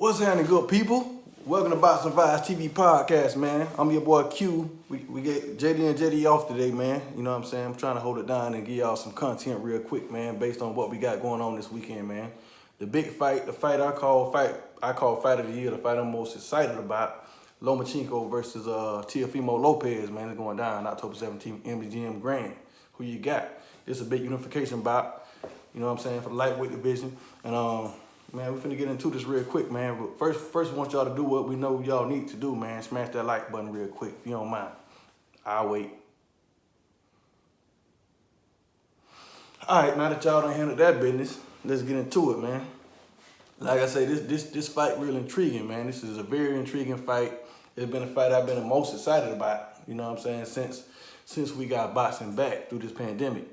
What's happening, good people? Welcome to Boxing Vibez TV podcast, man. I'm your boy Q. We get JD and JD off today, man. You know what I'm saying? I'm trying to hold it down and give y'all some content real quick, man, based on what we got going on this weekend, man. The big fight, the fight I call fight of the year, the fight I'm most excited about, Lomachenko versus Teofimo Lopez, man. It's going down October 17th, MGM Grand. Who you got? It's a big unification bout, you know what I'm saying, for the lightweight division. And man, we're finna get into this real quick, man. But first, I want y'all to do what we know y'all need to do, man. Smash that like button real quick, if you don't mind. I'll wait. All right, now that y'all done handled that business, let's get into it, man. Like I say, this fight real intriguing, man. This is a very intriguing fight. It's been a fight I've been the most excited about, you know what I'm saying, since we got boxing back through this pandemic.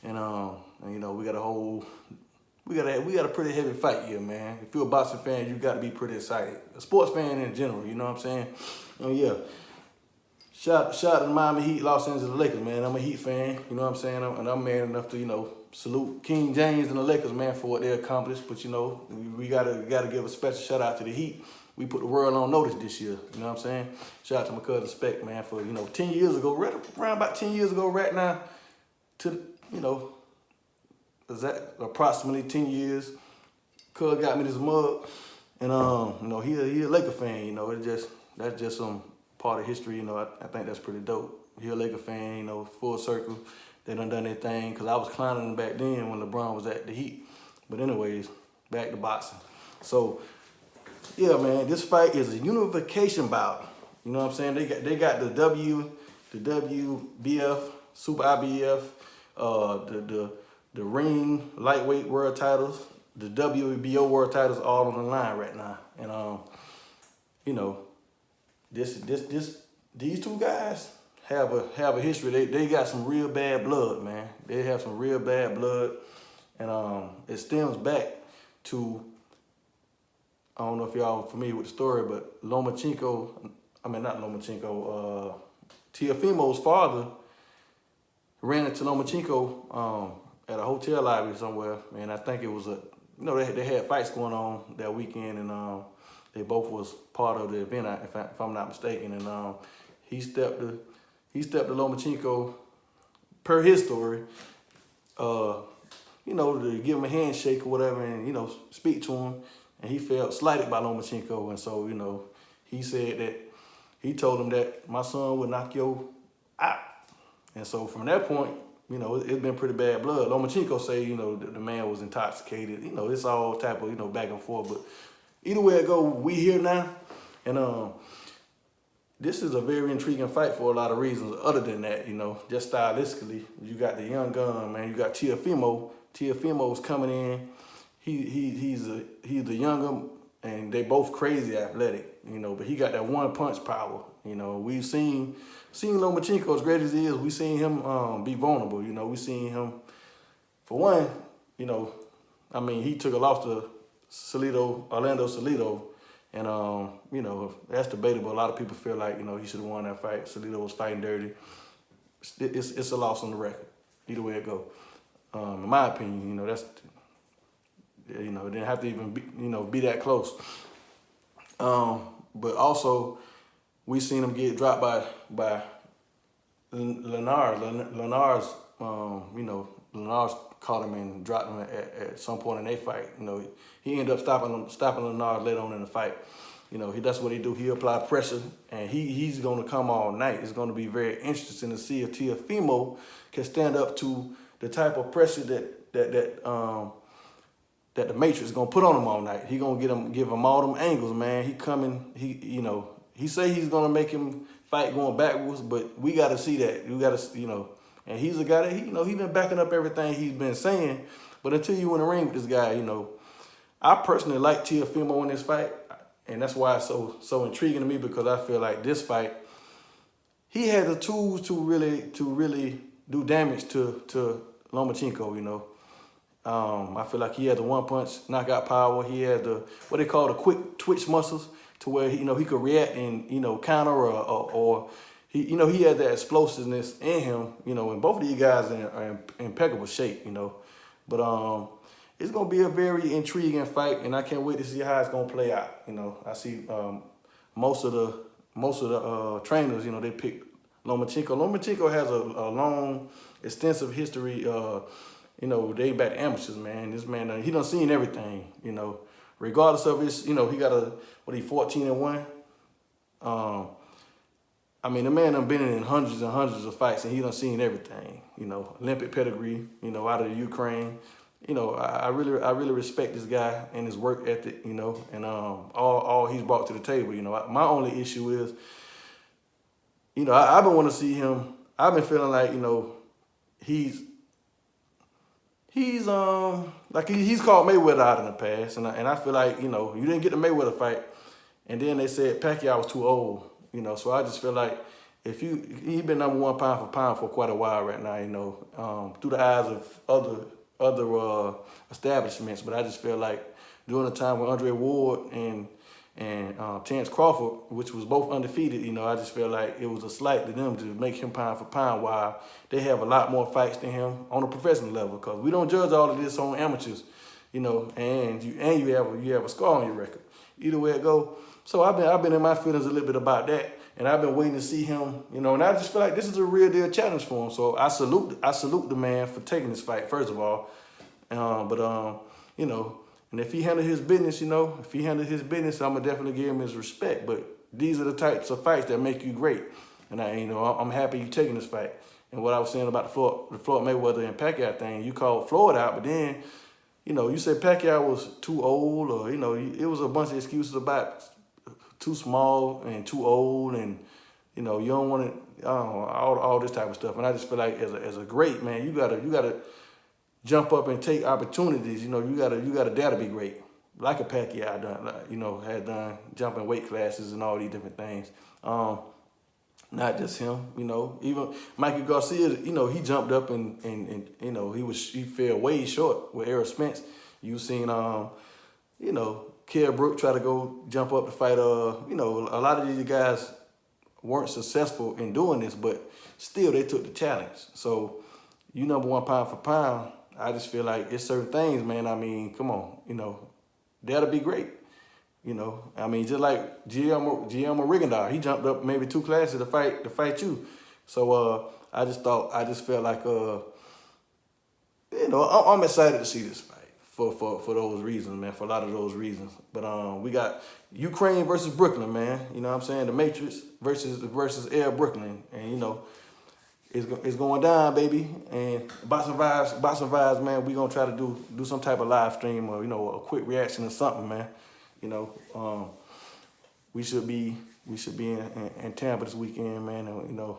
And you know, we got a pretty heavy fight here, man. If you're a boxing fan, you got to be pretty excited. A sports fan in general, you know what I'm saying? And yeah, shout out to the Miami Heat, Los Angeles Lakers, man. I'm a Heat fan, you know what I'm saying? And I'm man enough to, you know, salute King James and the Lakers, man, for what they accomplished. But, you know, we gotta give a special shout out to the Heat. We put the world on notice this year, you know what I'm saying? Shout out to my cousin Spec, man, for, you know, 10 years ago, around about 10 years ago right now, to, you know, is that approximately 10 years? Cuz got me this mug, and you know, he a Laker fan. You know, that's just some part of history. You know, I think that's pretty dope. He a Laker fan. You know, full circle. They done their thing. Cause I was clowning back then when LeBron was at the Heat. But anyways, back to boxing. So yeah, man, this fight is a unification bout. You know what I'm saying? They got the WBF, Super IBF, the ring lightweight world titles, the WBO world titles, all on the line right now. And you know, these two guys have a history. They got some real bad blood, man. They have some real bad blood, and it stems back to, I don't know if y'all are familiar with the story, but Teofimo's father ran into Lomachenko at a hotel lobby somewhere, and I think it was you know, they had fights going on that weekend, and they both was part of the event, if I'm not mistaken, and he stepped to Lomachenko, per his story, you know, to give him a handshake or whatever, and, you know, speak to him, and he felt slighted by Lomachenko, and so, you know, he said that, he told him that my son would knock you out, and so from that point, you know, it's been pretty bad blood. Lomachenko say, you know, the man was intoxicated. You know, it's all type of, you know, back and forth. But either way it go, we here now. And this is a very intriguing fight for a lot of reasons. Other than that, you know, just stylistically, you got the young gun, man. You got Teofimo. Teofimo's coming in. He's the younger, and they both crazy athletic, you know, but he got that one punch power. You know, we've seen Lomachenko, as great as he is, we seen him be vulnerable. You know, we seen him, for one, you know, I mean, he took a loss to Orlando Salido, and you know, that's debatable. A lot of people feel like, you know, he should have won that fight. Salido was fighting dirty. It's a loss on the record, either way it go. In my opinion, you know, that's, you know, it didn't have to even be, you know, be that close. But also, we seen him get dropped by Leonard. Leonard's, you know, Leonard's caught him and dropped him at some point in their fight. You know, he ended up stopping Leonard later on in the fight. You know, that's what he do. He apply pressure, and he's going to come all night. It's going to be very interesting to see if Teofimo can stand up to the type of pressure that the Matrix is gonna put on him all night. He gonna give him all them angles, man. You know, he say he's gonna make him fight going backwards, but we gotta see that. We gotta, you know, and he's a guy that, you know, he's been backing up everything he's been saying. But until you in the ring with this guy, you know, I personally like Teofimo in this fight, and that's why it's so intriguing to me, because I feel like this fight, he had the tools to really do damage to Lomachenko, you know. I feel like he had the one punch knockout power. He had the, what they call the quick twitch muscles, to where, you know, he could react and, you know, counter or he, you know, he had that explosiveness in him, you know, and both of these guys are in impeccable shape, you know. But it's gonna be a very intriguing fight, and I can't wait to see how it's gonna play out. You know, I see most of the trainers, you know, they pick Lomachenko. Lomachenko has a long, extensive history. You know, they back to amateurs, man. This man, he done seen everything. You know, regardless of his, you know, he got he 14-1. I mean, the man done been in hundreds and hundreds of fights, and he done seen everything. You know, Olympic pedigree. You know, out of the Ukraine. You know, I really respect this guy and his work ethic. You know, and all he's brought to the table. You know, my only issue is, you know, I've been wanting to see him. I've been feeling like, you know, he's called Mayweather out in the past, and I feel like, you know, you didn't get the Mayweather fight, and then they said Pacquiao was too old. You know, so I just feel like he's been #1 pound for pound for quite a while right now. You know, through the eyes of other establishments, but I just feel like during the time when Andre Ward and Terrence Crawford, which was both undefeated, you know, I just feel like it was a slight to them to make him pound for pound, while they have a lot more fights than him on a professional level, because we don't judge all of this on amateurs, you know, and you have a scar on your record. Either way it go. So I've been in my feelings a little bit about that, and I've been waiting to see him, you know, and I just feel like this is a real deal challenge for him. So I salute the man for taking this fight, first of all. You know, and if he handled his business, you know, I'm gonna definitely give him his respect. But these are the types of fights that make you great, and I'm happy you taking this fight. And what I was saying about the Floyd Mayweather and Pacquiao thing, you called Floyd out, but then, you know, you said Pacquiao was too old, or, you know, it was a bunch of excuses about too small and too old, and, you know, you don't want to, all this type of stuff. And I just feel like as a great man, you gotta jump up and take opportunities. You know, you gotta dare to be great, like a Pacquiao done, you know, had done, jumping weight classes and all these different things. Not just him, you know, even Mikey Garcia, you know, he jumped up and you know, he fell way short with Errol Spence. You seen you know, Kell Brook try to go jump up to fight. You know, a lot of these guys weren't successful in doing this, but still they took the challenge. So you #1 pound for pound. I just feel like it's certain things, man. I mean, come on, you know, that'll be great. You know, I mean, just like Guillermo Rigondeaux, he jumped up maybe 2 classes to fight you. So I just felt like you know, I'm excited to see this fight for those reasons, man. For a lot of those reasons. But we got Ukraine versus Brooklyn, man. You know what I'm saying? The Matrix versus Air Brooklyn, and you know, it's going down, baby. And Boxing Vibez, man. We gonna try to do some type of live stream, or, you know, a quick reaction or something, man. You know, we should be in Tampa this weekend, man. And, you know,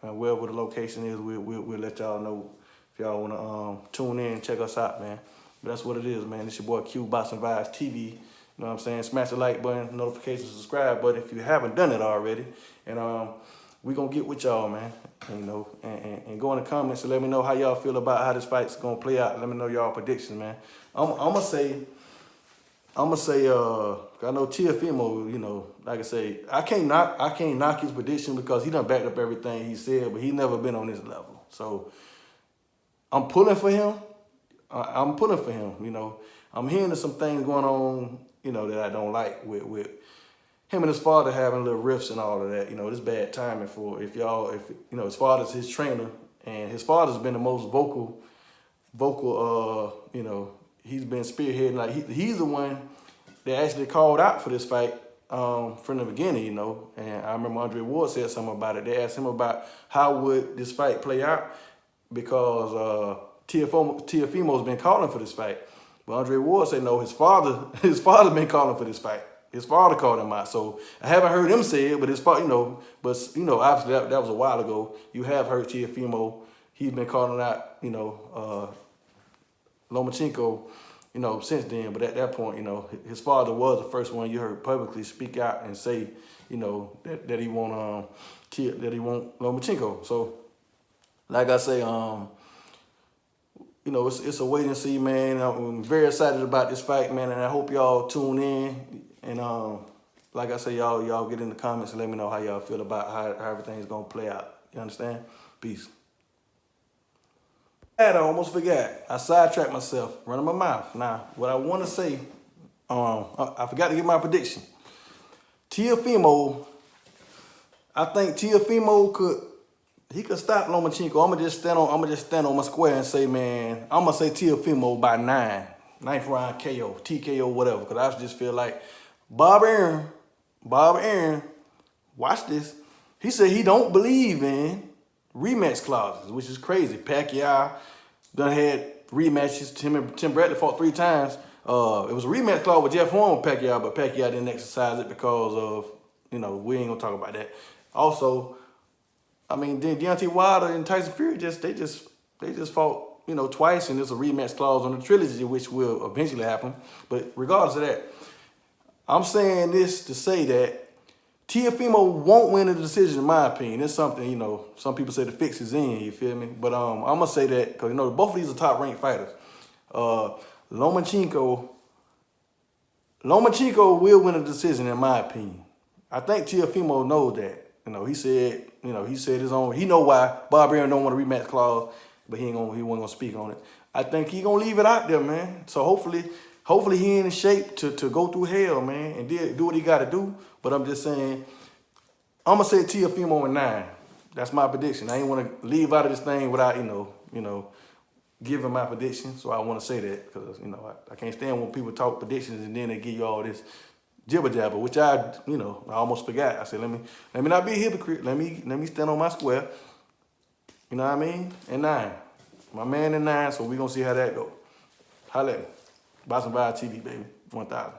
wherever the location is, we'll let y'all know if y'all wanna tune in and check us out, man. But that's what it is, man. It's your boy Q, Boxing Vibez TV. You know what I'm saying? Smash the like button, notification, subscribe button if you haven't done it already. And we gonna get with y'all, man. And, you know, and go in the comments and let me know how y'all feel about how this fight's gonna play out. Let me know y'all predictions, man. I'm gonna say, I know Teofimo, you know, like I say, I can't knock his prediction because he done backed up everything he said, but he never been on this level. So I'm pulling for him. You know. I'm hearing some things going on, you know, that I don't like with him and his father having little rifts and all of that. You know, this bad timing for if you know, his father's his trainer, and his father's been the most vocal, you know, he's been spearheading. Like he's the one that actually called out for this fight from the beginning, you know. And I remember Andre Ward said something about it. They asked him about how would this fight play out, because Teofimo's been calling for this fight. But Andre Ward said no, his father been calling for this fight. His father called him out. So I haven't heard him say it, but his father, you know, obviously that was a while ago. You have heard Teofimo. He's been calling out, you know, Lomachenko, you know, since then. But at that point, you know, his father was the first one you heard publicly speak out and say, you know, that he want Lomachenko. So, like I say, you know, it's a wait and see, man. I'm very excited about this fight, man, and I hope y'all tune in. And like I say, y'all get in the comments and let me know how y'all feel about how everything's gonna play out. You understand? Peace. I almost forgot. I sidetracked myself, running my mouth. Now, what I want to say, I forgot to give my prediction. Teofimo, I think Teofimo could stop Lomachenko. I'm gonna just stand on my square and say, man, I'm gonna say Teofimo by 9. 9th round KO, TKO, whatever. Because I just feel like Bob Aaron, watch this. He said he don't believe in rematch clauses, which is crazy. Pacquiao done had rematches. Tim Bradley fought 3 times. It was a rematch clause with Jeff Horn with Pacquiao, but Pacquiao didn't exercise it because of, we ain't gonna talk about that. Also, I mean, Deontay Wilder and Tyson Fury they just fought, twice, and there's a rematch clause on the trilogy, which will eventually happen. But regardless of that, I'm saying this to say that Teofimo won't win the decision, in my opinion. It's something, some people say the fix is in, you feel me? But I'm going to say that because, both of these are top-ranked fighters. Lomachenko will win a decision, in my opinion. I think Teofimo knows that. He said his own. He know why Bob Aaron don't want a rematch clause, but he wasn't gonna speak on it. I think he gonna leave it out there, man. So hopefully he in shape to go through hell, man, and do what he got to do. But I'm just saying, I'm gonna say Teofimo in 9. That's my prediction. I ain't want to leave out of this thing without giving my prediction. So I want to say that because I can't stand when people talk predictions and then they give you all this jibber jabber, which I almost forgot. I said, let me not be a hypocrite. Let me stand on my square. You know what I mean? And 9. My man in 9, so we gonna see how that go. Holla at me. Boxing Vibez TV, baby. 1000.